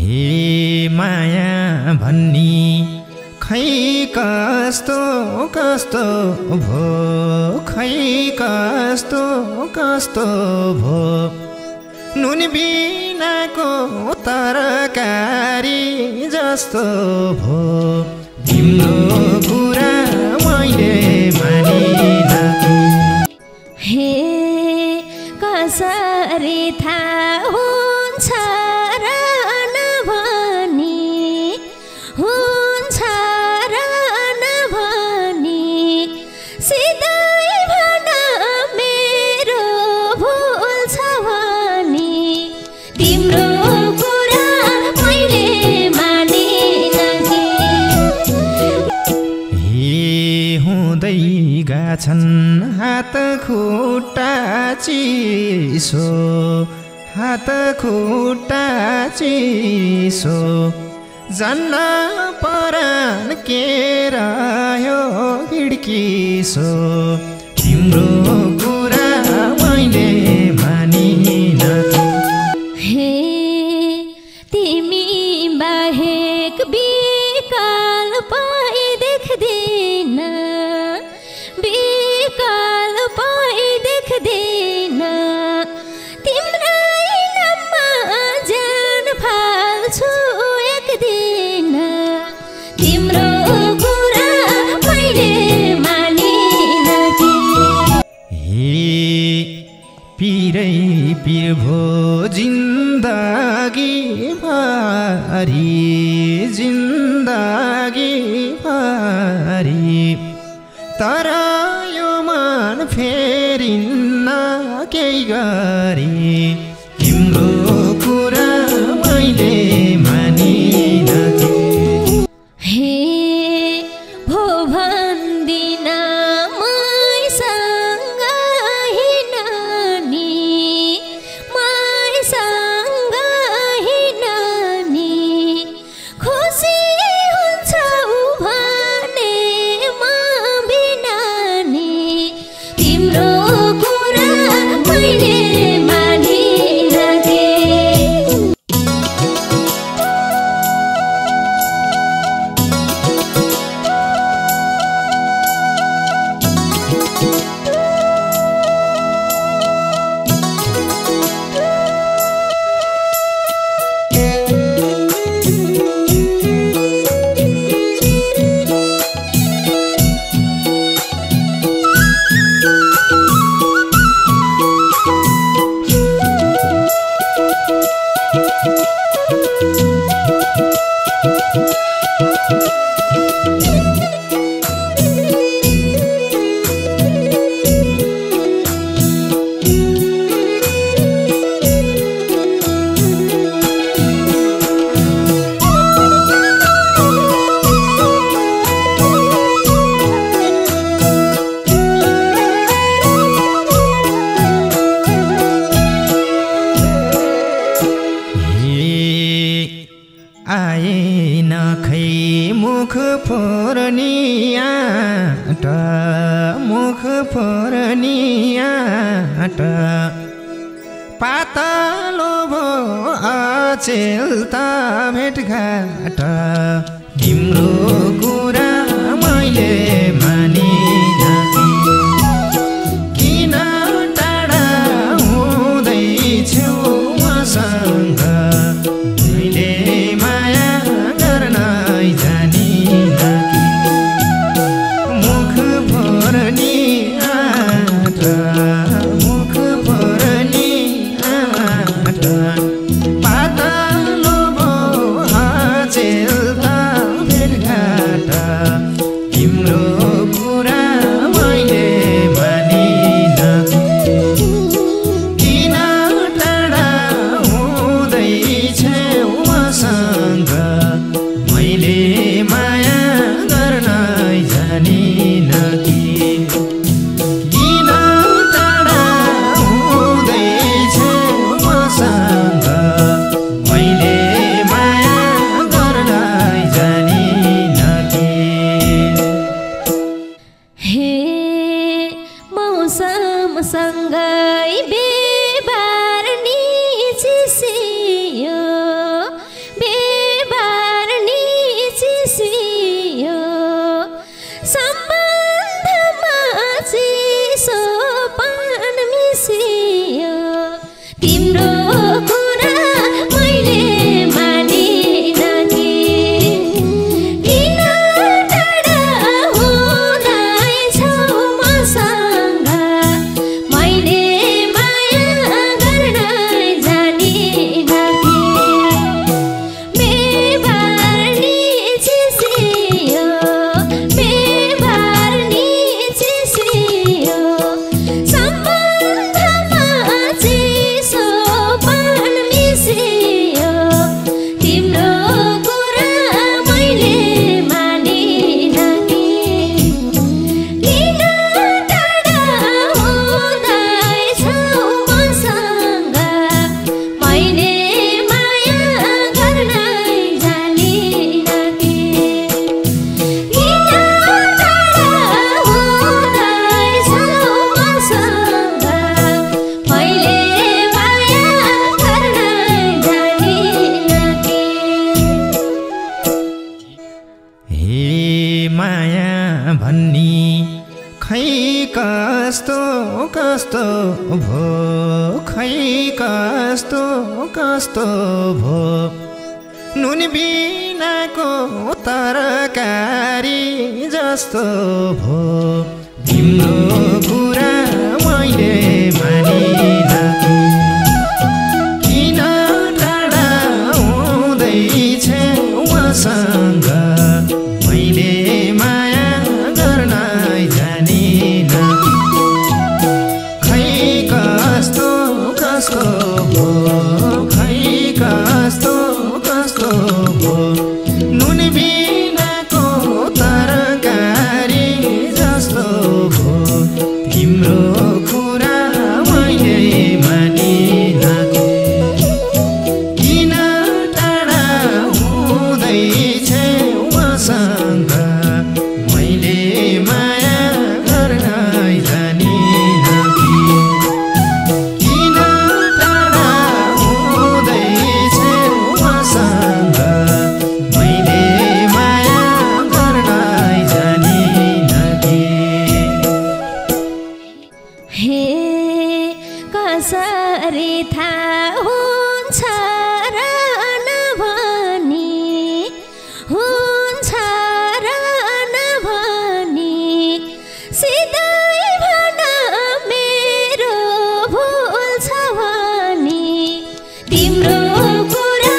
हे माया भन्नी खै कस्तो कस्तो भो खै कस्तो कस्तो भो नुन बिनाको तरकारी जस्तो भो तिम्रो कुरा मैले मानिन हे कसरी थाहा हुन्छ र नभनी हुन्छ र नभनी सिधै भन मेरो भुल छ भनी तिम्रो कुरा मैले मानिन हे हुँदै गाछन् हात खुट्टा चिसो हात खुट्टा चिसो जन्न परान के रह्यो खिड्कीसो तिम्रो कुरा मैले मानिन हे तिमी बाहेक विकल्प देख्दिन विकल्प देख्दिन तिम्रै नाममा ज्यान फाल्छु एक दिन तिम्रो कुरा मैले मानिन हे पिरै पिर भो जिन्दगी भरि जिन्दगी भरि तर यो मन फेरिन्न केही गरी तिम्रो कुरा मैले मानिन हे भो भन्दिन मैसँग हिँड्नी मैसँग हिँड्नी खुसी हुन्छौ भने म बिना नि तिम्रो कुरा मैले मानिन आएन खै मुख फोर्नियाट मुख फोर्नियाट पातलो भो अचेल त भेटघाट तिम्रो कुरा मैले मानिन किन टाढा हुँदैछौ मसँग तिम्रो कस्तो भो खै कस्तो कस्तो भो नुन बिनाको तरकारी जस्तो भो तिम्रो कुरा मैले मानिन किन टाढा हुँदैछ उसँग मैले माया गर्न जानिन खै कस्तो कस्तो भो खै कस्तो कस्तो भो नुन बिनाको तरकारी जस्तो भो तिम्रो कुरा मैले मानिन किन टाढा हुँदैछ उसँग मैले माया गर्न जानिन किन टाढा हुँदैछ उसँग मैले माया गर्न जानिन हे कसरी थाहा हुन्छ र नभनी हुन्छ र नभनी सिधै भन मेरो भुल छ भनी तिम्रो कुरा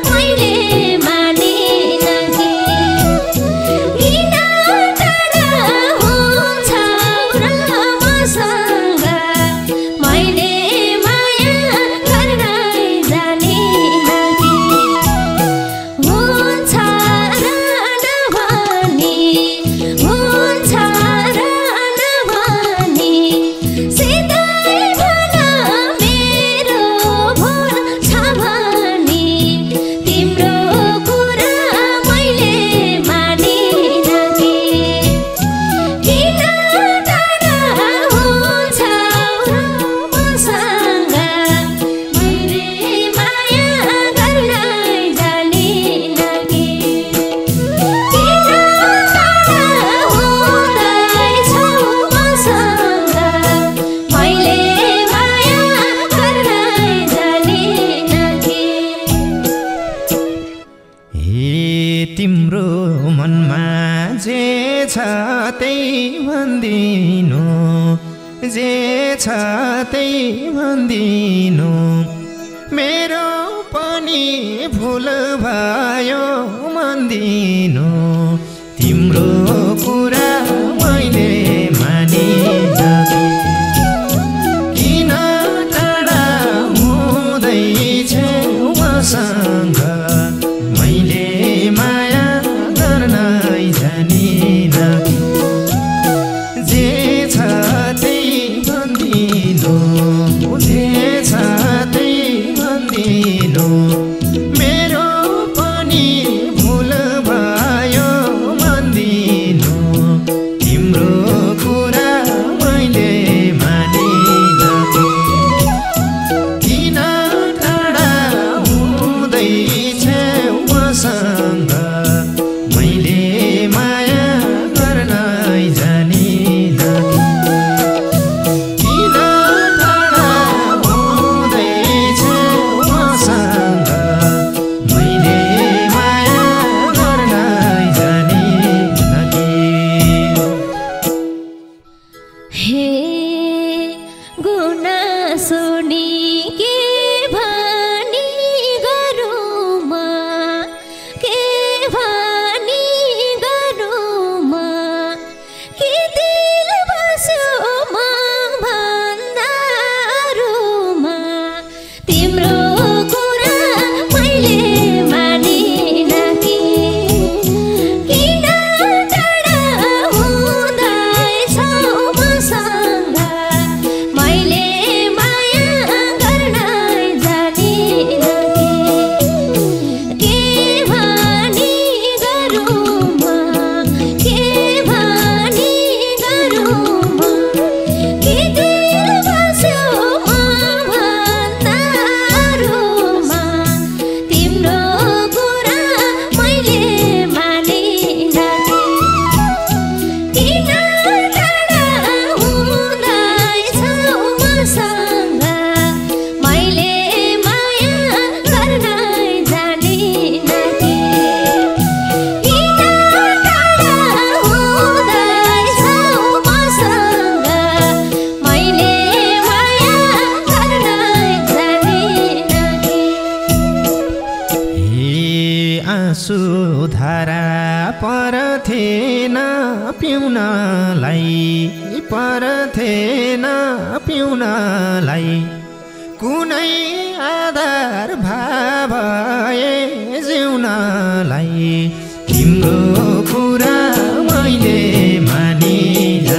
मैले मानिन किन टाढा हुन्छ र मसँग मैले माया गर्न जानिन हुन्छ र नभनी हुन्छ र नभनी सिधै भन मेरो भुल छ भनी तिम्रो कुरा मैले मानिन किन टाढा हुन्छ र मसँग मैले माया गर्न जानिन किन टाढा हुँदैछ मसँग मैले माया गर्न जानिन हे तिम्रो मनमा जे छ त्यही भन्दिनु जे छ त्यही भन्दिनु मेरो पनि भुल भयो भन्दिनु तिम्रो कुरा मैले मानिन किन टाढा हुँदैछ उसँग मैले माया गर्न जानिन जे छ त्यही भन्दिनु जे छ त्यही भन्दिनु मेरो पनि भुल भयो भन्दिनु तिम्रो कुरा मैले मानिन किन टाढा हुँदैछ आँसु धारा पर्थेन पिउनलाई कुनै आधार भए जिउनलाई तिम्रो कुरा मैले मानिन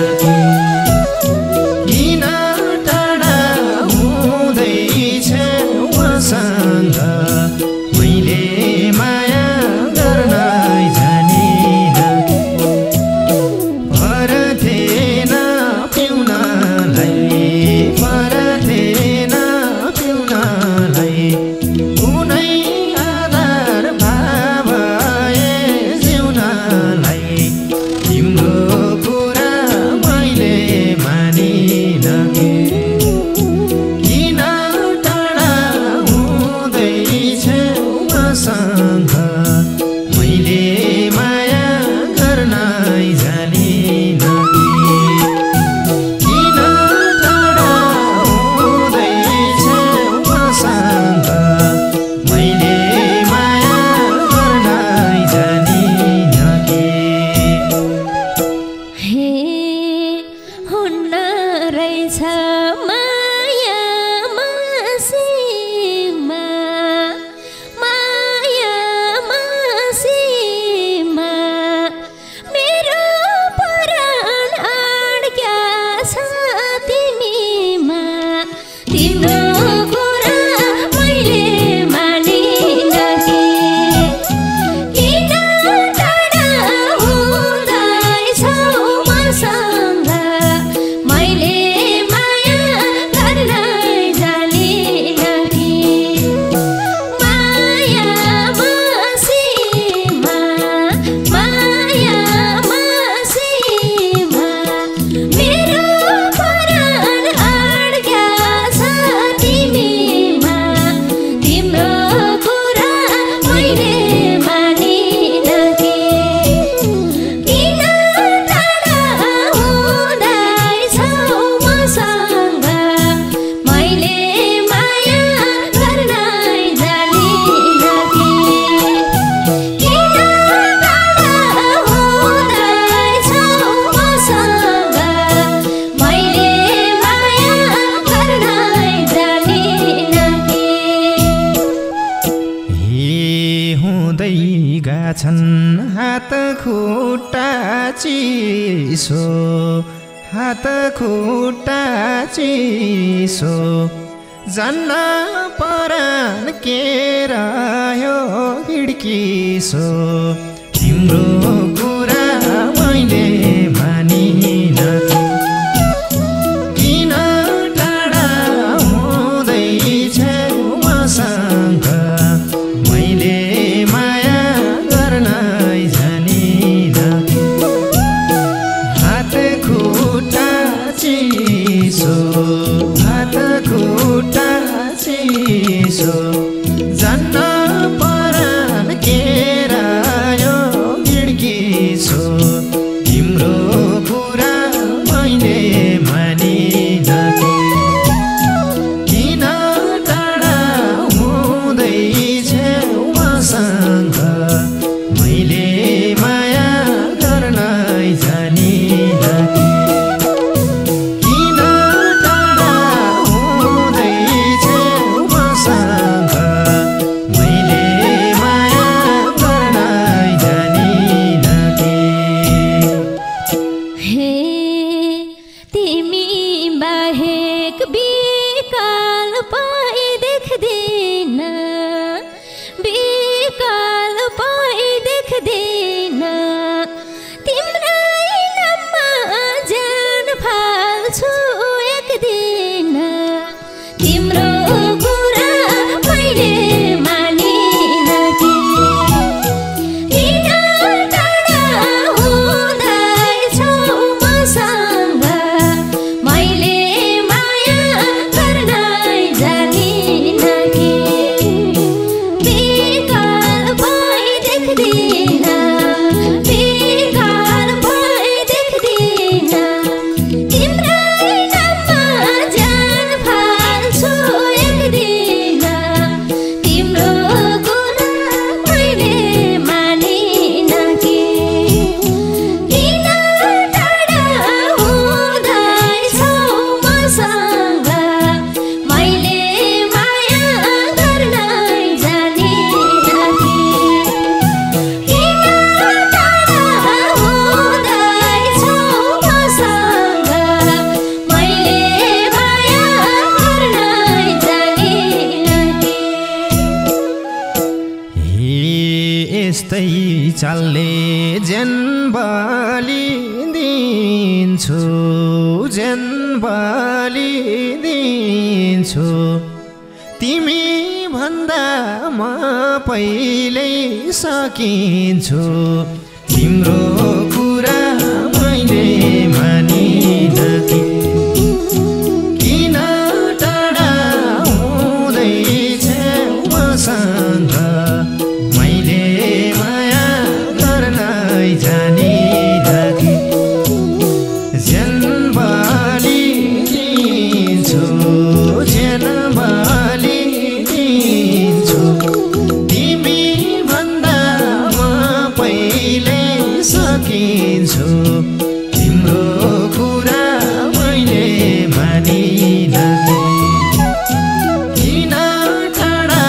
किन टाढा हुँदैछ मसँग मैले माया गर्न जानिन पर्थेन पिउनलाई कुनै आधार भए जिउनलाई तिम्रो कुरा मैले मानिन किन टाढा हुँदैछ मसँग मैले माया गर्न जानिन किन टाढा हुँदैछ मसँग मैले माया गर्न जानिन हे हुन्न रहेछ माया मसीमा मेरो परान अड्क्या छ तिमीमा तिम्रो कुरा मैले मानिन किन टाढा हुँदैछौ मसँग मैले माया गर्न जानिन माया मसीमा मेरो परान अड्क्या छ तिमीमा तिम्रो कुरा मैले मानिन किन टाढा हुँदैछौ मसँग मैले माया गर्न जानिन किन टाढा हुँदैछौ मसँग मैले माया गर्न जानिन हे हुँदै गाछन् हात खुट्टा चिसो जान्न परान के रह्यो खिड्कीसो तिम्रो कुरा मैले मानिन किन टाढा हुँदैछ मसँग मैले माया गर्न जानिन हात खुट्टा चिसो जान्न परान के रह्यो खिड्की यस्तै चालले ज्यान बलिदिन्छु ज्यान बलिदिन्छु तिमी भन्दा म पहिल्यै सकिन्छु तिम्रो कुरा मैले मानिन कि किन टाढा हुँदैछ मसँग मैले माया गर्नै जानिन कि ज्यान बलिदिन्छु ज्यान बलिदिन्छु तिमी भन्दा म पहिले सकिन्छु तिम्रो कुरा मैले मानिन किन टाढा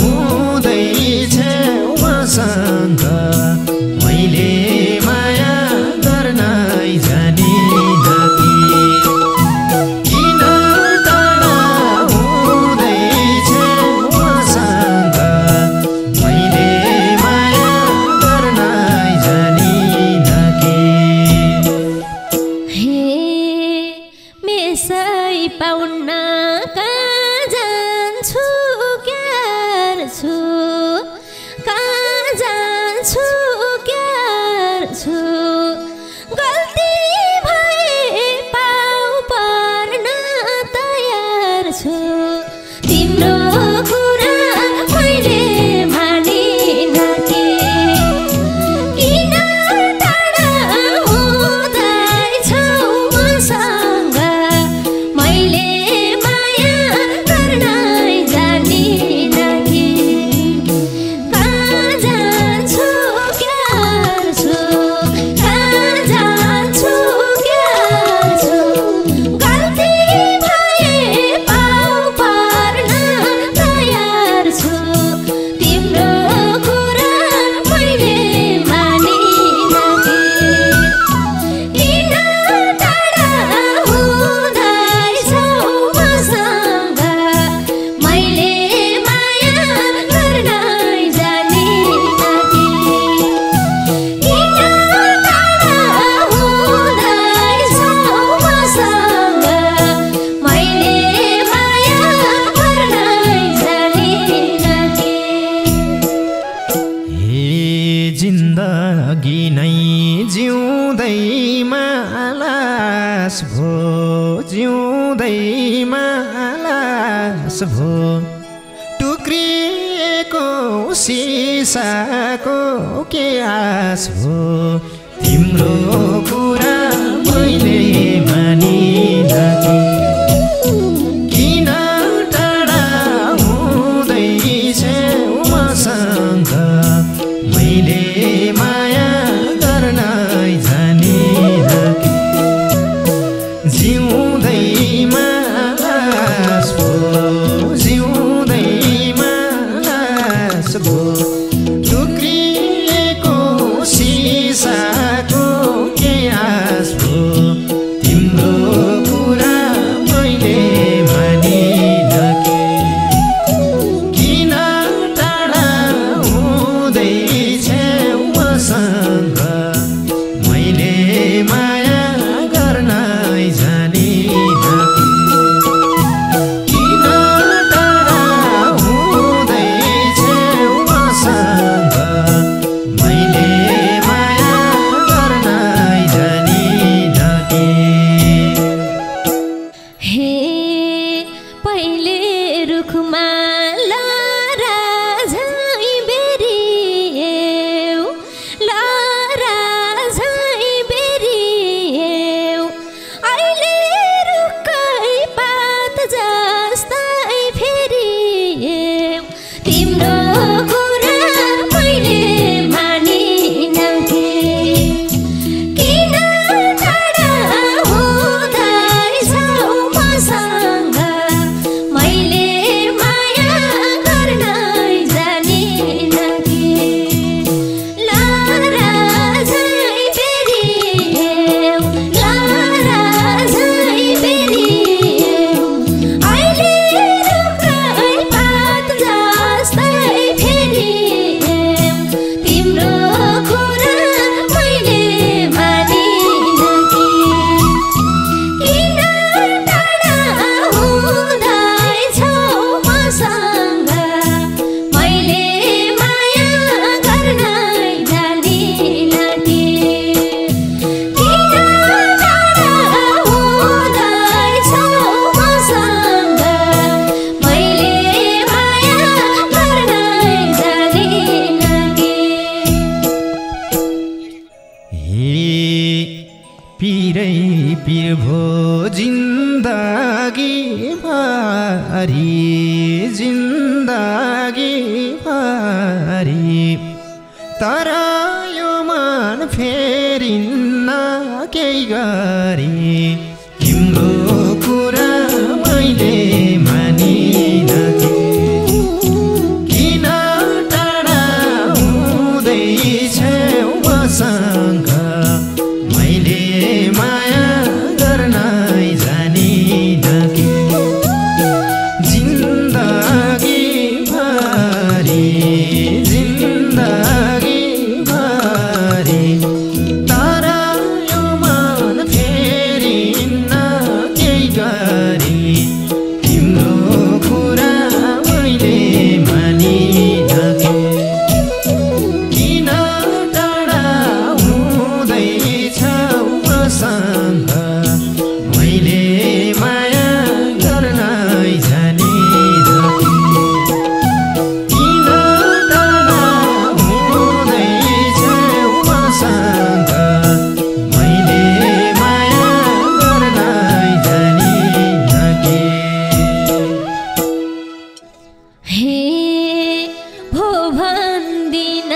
हुँदैछ मसँग मैले माया गर्नै जानिन कि किन टाढा हुँदैछ मसँग मैले माया गर्नै जानिन कि हे मेसै पाउन्न कहाँ जान्छु क्यार्छु कहाँ जान्छु क्यार्छु गल्ती भए पाउ पर्न तयार छु तिम्रो कुरा मैले मानिन कि किन टाढा हुँदैछौ मसँग मैले माया गर्नै जानिन कि कहाँ जान्छु क्यार्छु कहाँ जान्छु क्यार्छु गल्ती भए पाउ पर्न तयार छु तिम्रो कुरा मैले मानिन कि किन टाढा हुँदैछौ मसँग मैले माया गर्नै जानिन कि किन टाढा हुँदैछौ मसँग मैले माया गर्नै जानिन कि हे जिन्दगी नै जिउँदैमा लास भो जिउँदैमा लास भो टुक्रिएको सिसाको के आस भो तिम्रो कुरा मैले मानिन कि किन टाढा हुँदैछ मसँग मैले माया गर्नै जानिन कि जिउँदैमा लास भो जिउँदैमा लास भो टुक्रिएको सिसाको के आस भो तिम्रो कुरा मैले मानिन कि किन टाढा हुँदैछ मसँग मैले माया गर्नै जानिन कि किन टाढा हुँदैछ मसँग तर यो मन फेरिन्न केही गरी तिम्रो कुरा मैले मानिन के किन टाढा हुँदैछौ मसँग मैले माया गर्नै जानिन के जिन्दगी भरि तर यो मन फेरिन्न केही गरी तिम्रो कुरा मैले मानिन के किन टाढा हुँदैछौ मसँग मैले माया गर्नै जानिन के किन टाढा हुँदैछौ मसँग मैले माया गर्नै जानिन के हे भो भन्दिन